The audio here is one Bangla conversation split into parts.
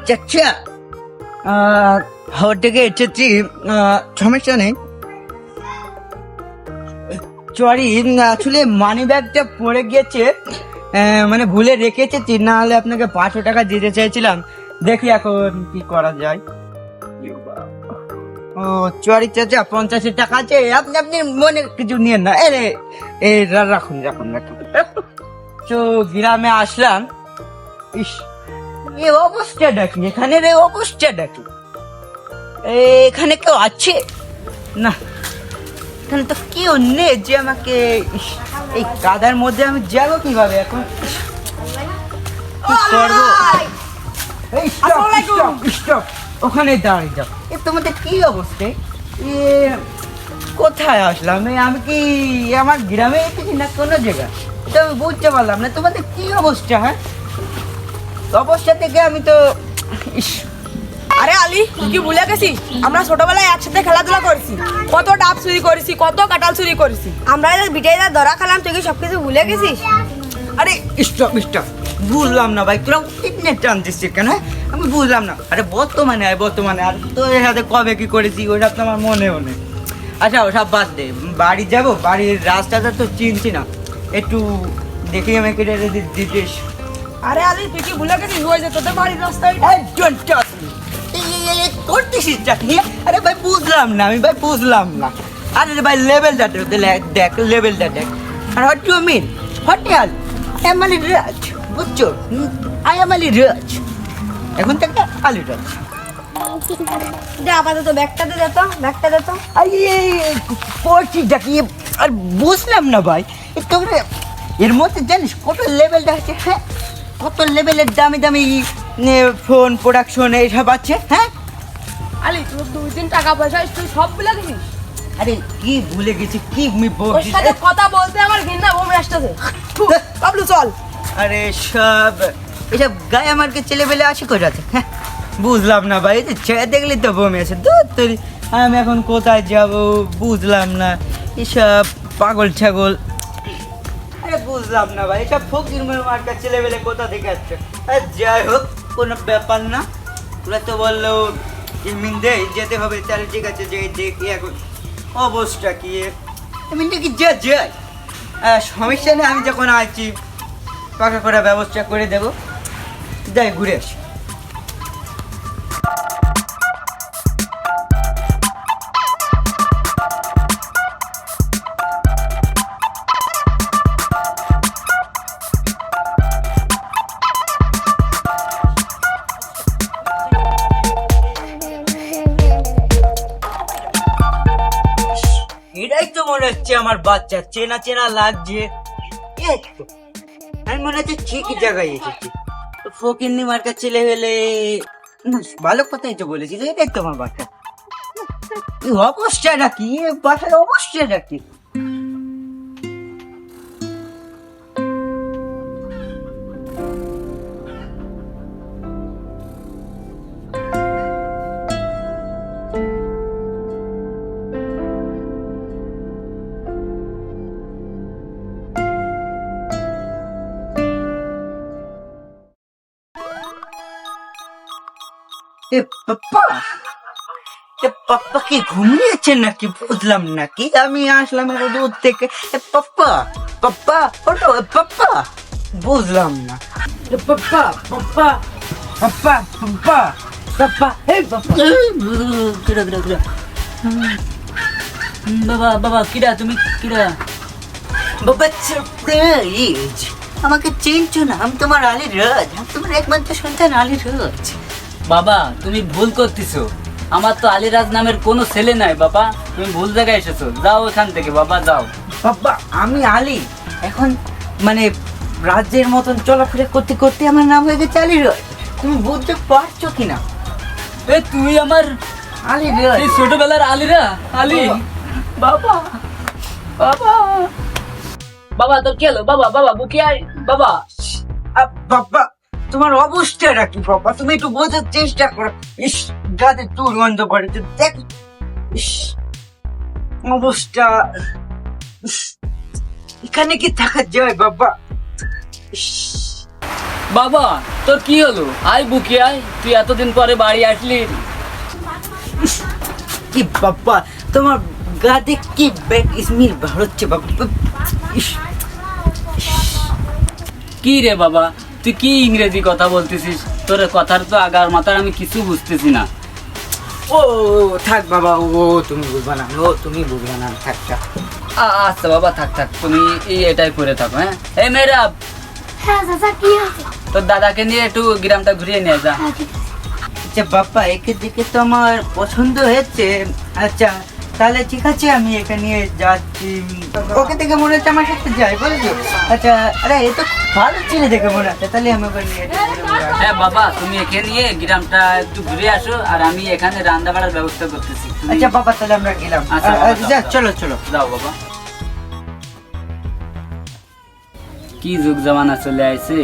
চাচা হাওড় থেকে এসেছি, সমস্যা নেই। সরি, আসলে মানি ব্যাগটা পড়ে গিয়েছে, মানে ভুলে রেখেছি, না হলে আপনাকে 500 টাকা দিতে চাইছিলাম। দেখি এখন কি করা যায়। ও সরি চাচা, 50 টাকা আছে, আপনি আপনি মনে কিছু নিয়েন না। রাখুন রাখুন রাখুন। তো গ্রামে আসলাম, ইস এই অবস্থাটা কি, এখানে রে অবস্থাটা কি, এখানে কেউ আছে না, এখানে তো কেউ নেই যে আমাকে, এই কাদার মধ্যে আমি যাবো কিভাবে এখন, কি করবো? এই স্টপ, ওখানে দাঁড়িয়ে যাও। তোমাদের কি অবস্থা? কোথায় আসলাম? আমি কি আমার গ্রামে এসেছি না কোনো জায়গা? তো আমি বুঝতে পারলাম না তোমাদের কি অবস্থা। হ্যাঁ, অবস্থা থেকে আমি তো আরে আলী, তুই কি ভুলে গেছিস? আমরা ছোটবেলায় একসাথে খেলাধুলা করেছি, কত ডাব চুরি করেছি, কত কাঁঠাল চুরি করেছি। আমরা বিটাইদা ধরা খেলাম, তুই কি সবকিছু ভুলে গেছিস? আরে স্টপ, বুঝলাম না ভাই, তোরা কিডনে টান দিচ্ছিস কেন? আমি বুঝলাম না। আরে বর্তমানে আর তো এর সাথে কবে কি করেছি ওইটা তো আমার মনেও নেই। আচ্ছা ওসব বাদ দে, বাড়ি যাবো, বাড়ির রাস্তাটা তো চিনছি না, একটু দেখি আমাকে দিতেস। আরে আলী, তুই কি ভুলে গেছিস? ওই যে তোদের বাড়ির রাস্তায় করতেছিস চাকরি? আরে ভাই বুঝলাম না, আরে ভাই লেভেলটা দেখ, লেভেলটা দেখ। আর what do mean? What else? I am Ali Raj, বুঝছো? আই এম আলী রাজ, এখন থেকে আলী রাজ। দে আপাতত ব্যাগটাতে দে তো, ব্যাগটা দে তো। পড়ছি চাকরি, আর বুঝলাম না ভাই, তোমরা এর মধ্যে জানিস কত লেভেলটা আছে? হ্যাঁ, কত লেভেলের দামি দামি ফোন প্রোডাকশন এইসব আছে। হ্যাঁ আলী, তোর 2-3 টাকা পয়সা তুই সব ভুলে গেছিস। আরে কি ভুলে গেছি, কি ওর সাথে কথা বলতে আমার ঘৃণা বমি আসতেছে। বাবলু চল। আরে সব এসব গায়ে আমারকে ছেলে পেলে আসে কোথাতে? হ্যাঁ বুঝলাম না ভাই, ছেড়ে দেখলি তো বমি আছে। দূর তৈরি, আমি এখন কোথায় যাব বুঝলাম না, এসব পাগল ছাগল। আরে বুঝলাম না ভাই, এসব ফকির মার্কা ছেলে পেলে কোথা থেকে আসছে? যাই হোক, কোনো ব্যাপার না। তোরা তো বললো মিন্দে যেতে হবে, তাহলে ঠিক আছে, যে দেখি এখন অবস্থা কি। মিন্দে কি যাই, সমস্যা নেই, আমি যখন আছি পাকা করার ব্যবস্থা করে দেব। যাই ঘুরে আসি। এটাই তো মনে হচ্ছে আমার বাচ্চা, চেনা চেনা লাগছে। আমি মনে হচ্ছে ঠিকই জায়গায় এসেছি। ফকিন্নি মার্কা ছেলে হলে ভালো কথাই তো বলেছিল, এটাই তো আমার বাচ্চা। এই অবস্থাটা কি, বাসার অবস্থাটা কি? পাপ্পা কি ঘুমিয়েছেন নাকি বুঝলাম না, কি আমি আসলাম এত দূর থেকে। পাপ্পা পাপ্পা ওটো, পাপ্পা বুঝলাম না। পাপ্পা পাপ্পা পাপ্পা পাপ্পা পাপ্পা, এই পাপ্পা, কিরা কিরা কিরা, বাবা বাবা কিরা, তুমি কিরা? বাবা সারপ্রাইজ, আমাকে চিনছো না? আমি তোমার আলী রাজ, আমি তোমার একমাত্র সন্তান আলী রাজ। বাবা তুমি ভুল করতেছো, আমার তো আলিরাজ নামের কোনো ছেলে নাই বাবা, তুমি ভুল জায়গায় এসেছো, যাও এখান থেকে বাবা, যাও। বাবা আমি আলী, এখন মানে রাজ্যের মতন চলাফেরা করতে করতে আমার নাম হয়ে গেছে আলী রাজ। তুমি বুঝতে পারছো কিনা? তুই আমার আলী রাজ, এই ছোটবেলার আলিরা আলী। বাবা বাবা বাবা, তোর কি হলো বাবা? বাবা বুকে আয় বাবা। বাবা তোমার অবস্থাটা কি বাবা? তুমি একটু বোঝার চেষ্টা করো। ইস, গাতে দুর্গন্ধ পড়েছে, দেখ ইস অবস্থা। এখানে কি থাকা যায় বাবা? ইস বাবা তোর কি হলো? আয় বুকে আয়, তুই এতদিন পরে বাড়ি আসলি। কি বাবা, তোমার গাতে কি ব্যাড স্মেল বেরোচ্ছে বাবা। ইস, কি রে বাবা, তুই কি ইংরেজি কথা বলতেছিস? তোর কথার তো আগার মাথার আমি কিছু বুঝতেছি না। ও থাক বাবা, ও তুমি বুঝবে না, ও তুমি বুঝবে না, থাক থাক। আচ্ছা বাবা, থাক থাক, তুমি এটাই করে থাকো। হ্যাঁ এই মেয়েরা, হ্যাঁ চাচা কি হয়েছে? তোর দাদাকে নিয়ে একটু গ্রামটা ঘুরিয়ে নিয়ে যা। হ্যাঁ ঠিক আছে। আচ্ছা বাবা, একে দেখে তো আমার পছন্দ হয়েছে। আচ্ছা তাহলে ঠিক আছে, আমি একে নিয়ে যাচ্ছি। ওকে দেখে মনে হচ্ছে আমার সাথে যাই, বলেছি। আচ্ছা, আরে এ তো ভালো ছেলে দেখে মনে হচ্ছে, তাহলে আমি ওকে নিয়ে যাবো। হ্যাঁ বাবা, তুমি এখানে নিয়ে গ্রামটা একটু ঘুরে আসো, আর আমি এখানে রান্না বাড়ার ব্যবস্থা করতেছি। তুমি- আচ্ছা বাবা, তাহলে আমরা গেলাম। আচ্ছা, বাবা, যা, যাও। চলো চলো। যাও বাবা। কি যুগ জামানা চলে আইছে,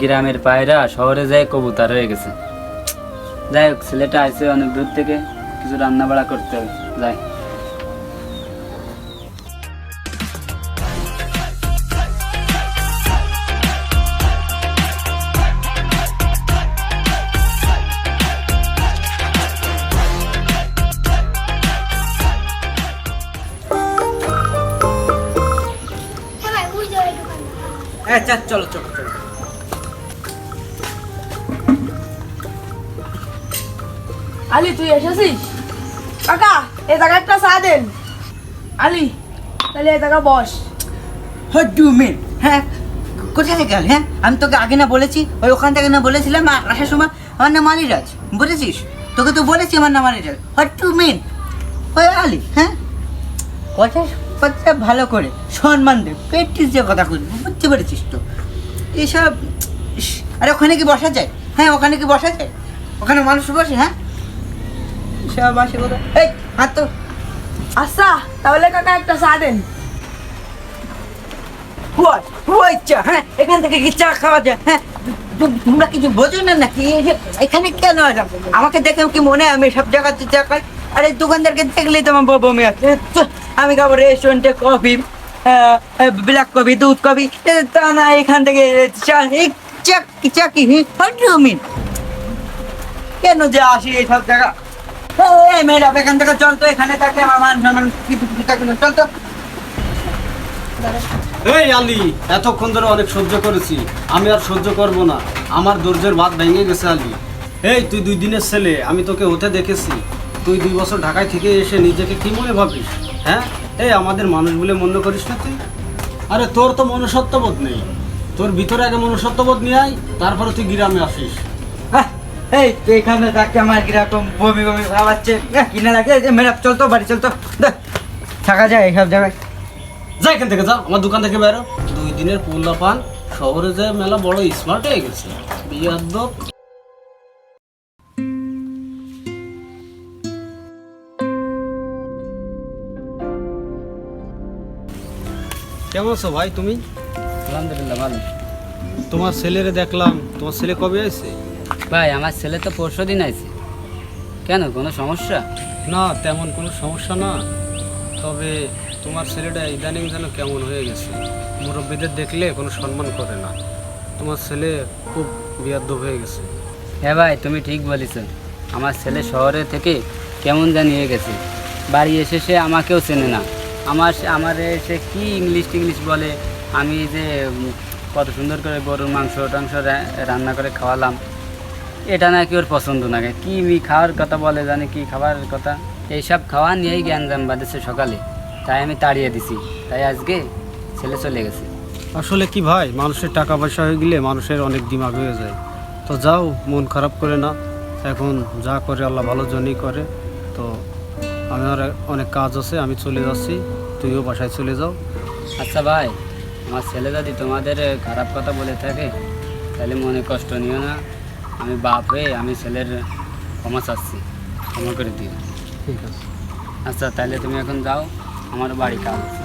গ্রামের পায়রা শহরে যায় কবুতর হয়ে গেছে। যাই হোক, ছেলেটা আইছে অনেক দূর থেকে, কিছু রান্না বাড়া করতে হবে। যাই। হ্যাঁ ভাই বুঝতে পারি দোকান। হ্যাঁ চল, চলো চলো চলো। আলি তুই এসেছিস? কাকা এই জায়গায় একটা চা দেন। আলি তাহলে এই জায়গা বস। হোয়াট ডু মিন? হ্যাঁ, কোথায় থেকে গেল? হ্যাঁ, আমি তোকে আগে না বলেছি, ওই ওখান থেকে না বলেছিলাম আসার সময় আমার নাম আলিরাজ, বুঝেছিস? তোকে তো বলেছি আমার নাম আলিরাজ। হোয়াট ডু মিন? ওই আলি, হ্যাঁ, কথা কথা ভালো করে সম্মান দে, পেটিস যে কথা করবি, বুঝতে পেরেছিস তো? এইসব ইস, আরে ওখানে কি বসা যায়? হ্যাঁ, ওখানে কি বসা যায়? ওখানে মানুষ বসে? হ্যাঁ, সব আসে কথা। এই হাত তো। আচ্ছা তাহলে কাকা একটা চা দেন। ওই চা, হ্যাঁ, এখান থেকে কি চা খাওয়া যায়? হ্যাঁ, তোমরা কিছু বোঝো না নাকি? এখানে কেন আসলাম? আমাকে দেখে কি মনে হয় আমি সব জায়গাতে চা খাই? আরে দোকানদারকে দেখলেই তোমার বমি আছে। আমি খাবো রেস্টুরেন্টে কফি, ব্ল্যাক কফি, দুধ কফি, তা না এখান থেকে চা। এই চা চা কি? What do mean? কেন যে আসি এই সব জায়গা? এই মেয়েরা, এখান থেকে চল তো, এখানে থাকলে আমার মান সম্মান কিছু থাকবে না, চল তো। এই আলী, এতক্ষণ ধরে অনেক সহ্য করেছি, আমি আর সহ্য করব না। আমার ধৈর্যের বাঁধ ভেঙে গেছে আলী। এই তুই 2 দিনের ছেলে, আমি তোকে হতে দেখেছি। তুই 2 বছর ঢাকায় থেকে এসে নিজেকে কি মনে ভাবিস? হ্যাঁ, এই আমাদের মানুষ বলে মনে করিস না তুই? আরে তোর তো মনুষ্যত্ববোধ নেই। তোর ভিতরে আগে মনুষ্যত্ববোধ নিয়ে আয়, তারপরে তুই গ্রামে আসিস। হ্যাঁ, এই তুই এখানে থাকতে আমার কিরকম বমি বমি ভাবাচ্ছে, কিনা লাগে। মেরা চল তো, বাড়ি চল তো, থাকা যায় এইসব জায়গায়। যা এখান থেকে, যা আমার দোকান থেকে বেরো। 2 দিনের পুল্লা পান, শহরে যায় মেলা বড় স্মার্ট হয়ে গেছে। বিয়াদ্দপ। কেমন আছো ভাই তুমি? আলহামদুলিল্লাহ ভালো। তোমার ছেলেরে দেখলাম, তোমার ছেলে কবে আসছে? ভাই আমার ছেলে তো পরশু দিন আইছে। কেন, কোনো সমস্যা? না, তেমন কোনো সমস্যা না, তবে তোমার ছেলেটা ইদানিং যেন কেমন হয়ে গেছে। মুরব্বীদের দেখলে কোনো সম্মান করে না। তোমার ছেলে খুব বিয়াদ্দপ হয়ে গেছে। হ্যাঁ ভাই, তুমি ঠিক বলেছ। আমার ছেলে শহরে থেকে কেমন জানিয়ে গেছে, বাড়ি এসে সে আমাকেও চেনে না। আমার সে কি ইংলিশ বলে। আমি যে কত সুন্দর করে গরুর মাংস টাংস রান্না করে খাওয়ালাম, এটা নাকি ওর পছন্দ না। কি খাওয়ার কথা বলে, জানে কি খাবার কথা, এইসব খাওয়া নিয়েই জ্ঞানজাম বাঁধেছে সকালে। তাই আমি তাড়িয়ে দিছি, তাই আজকে ছেলে চলে গেছে। আসলে কি ভাই, মানুষের টাকা পয়সা হয়ে গেলে মানুষের অনেক দিমাগ হয়ে যায়। তো যাও, মন খারাপ করে না। এখন যা করে আল্লাহ ভালোর জন্যই করে। তো আমার অনেক কাজ আছে, আমি চলে যাচ্ছি, তুইও বাসায় চলে যাও। আচ্ছা ভাই, আমার ছেলে যদি তোমাদের খারাপ কথা বলে থাকে তাহলে মনে কষ্ট নিও না। আমি বাপ হয়ে আমি ছেলের ক্ষমা চাচ্ছি, ক্ষমা করে দিও। ঠিক আছে। আচ্ছা তাহলে তুমি এখন যাও, আমার বাড়ি কাজ আছে।